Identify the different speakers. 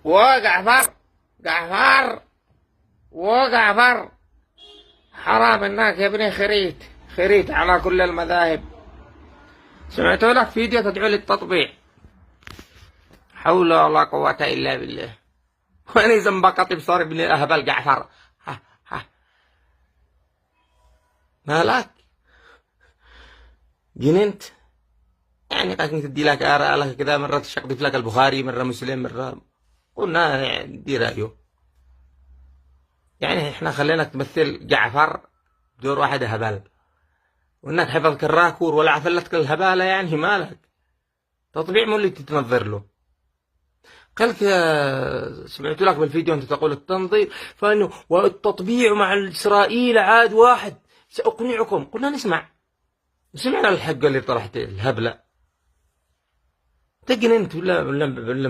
Speaker 1: وجعفر جعفر وجعفر، حرام انك يا ابني خريت خريت على كل المذاهب. سمعت لك فيديو تدعو للتطبيع، حول ولا قوة إلا بالله. وأنا زنبقتي بصار ابن الأهبل جعفر. ها ها مالك جننت؟ يعني لكن تدي لك آراء لك كذا، مرة تشقضف لك البخاري، مرة مسلم، مرة قلنا يعني دي رأيه. يعني احنا خلينا تمثل جعفر دور واحد هبل، وانك حفظ كراكور ولا عفلتك الهبالة. يعني مالك تطبيع مو اللي تتنظر له. قالك سمعت لك بالفيديو انت تقول التنظير، فانه والتطبيع مع اسرائيل عاد واحد، ساقنعكم. قلنا نسمع، وسمعنا الحق اللي طرحت الهبله. تجننت ولا